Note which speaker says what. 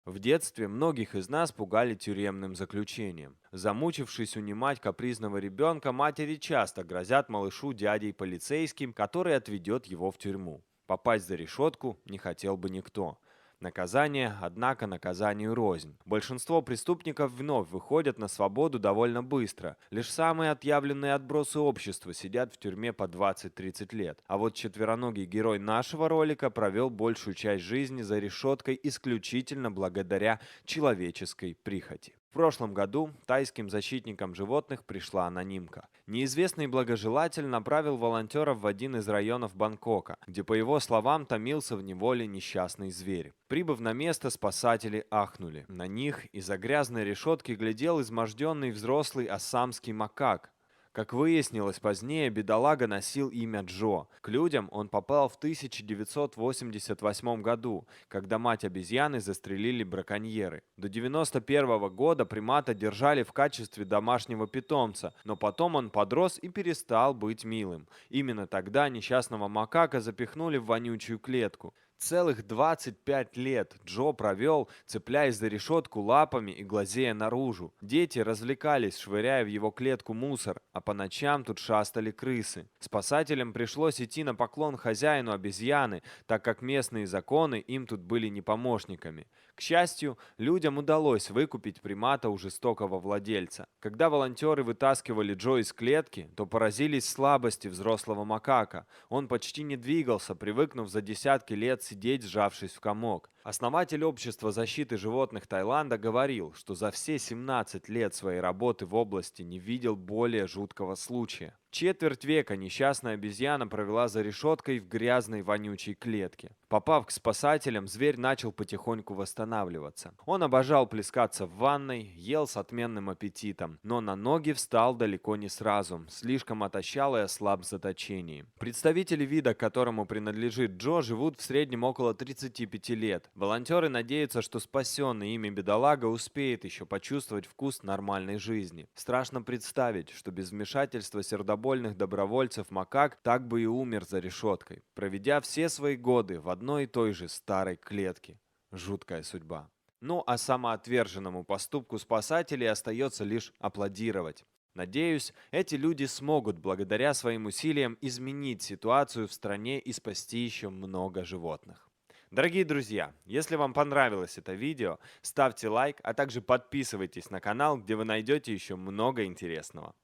Speaker 1: В детстве многих из нас пугали тюремным заключением. Замучившись унимать капризного ребенка, матери часто грозят малышу дядей полицейским, который отведет его в тюрьму. Попасть за решетку не хотел бы никто. Наказание, однако, наказанию рознь. Большинство преступников вновь выходят на свободу довольно быстро. Лишь самые отъявленные отбросы общества сидят в тюрьме по 20-30 лет. А вот четвероногий герой нашего ролика провел большую часть жизни за решеткой исключительно благодаря человеческой прихоти. В прошлом году тайским защитникам животных пришла анонимка. Неизвестный благожелатель направил волонтеров в один из районов Бангкока, где, по его словам, томился в неволе несчастный зверь. Прибыв на место, спасатели ахнули. На них из-за грязной решетки глядел изможденный взрослый ассамский макак. Как выяснилось позднее, бедолага носил имя Джо. К людям он попал в 1988 году, когда мать обезьяны застрелили браконьеры. До 1991 года примата держали в качестве домашнего питомца, но потом он подрос и перестал быть милым. Именно тогда несчастного макака запихнули в вонючую клетку. Целых 25 лет Джо провел, цепляясь за решетку лапами и глазея наружу. Дети развлекались, швыряя в его клетку мусор, а по ночам тут шастали крысы. Спасателям пришлось идти на поклон хозяину обезьяны, так как местные законы им тут были не помощниками. К счастью, людям удалось выкупить примата у жестокого владельца. Когда волонтеры вытаскивали Джо из клетки, то поразились слабости взрослого макака. Он почти не двигался, привыкнув за десятки лет сидеть, сжавшись в комок. Основатель общества защиты животных Таиланда говорил, что за все 17 лет своей работы в области не видел более жуткого случая. Четверть века несчастная обезьяна провела за решеткой в грязной вонючей клетке. Попав к спасателям, зверь начал потихоньку восстанавливаться. Он обожал плескаться в ванной, ел с отменным аппетитом, но на ноги встал далеко не сразу, слишком отощал и ослаб в заточении. Представители вида, к которому принадлежит Джо, живут в среднем около 35 лет. Волонтеры надеются, что спасенный ими бедолага успеет еще почувствовать вкус нормальной жизни. Страшно представить, что без вмешательства сердобольных добровольцев макак так бы и умер за решеткой, проведя все свои годы в одной и той же старой клетке. Жуткая судьба. Ну а самоотверженному поступку спасателей остается лишь аплодировать. Надеюсь, эти люди смогут благодаря своим усилиям изменить ситуацию в стране и спасти еще много животных. Дорогие друзья, если вам понравилось это видео, ставьте лайк, а также подписывайтесь на канал, где вы найдете еще много интересного.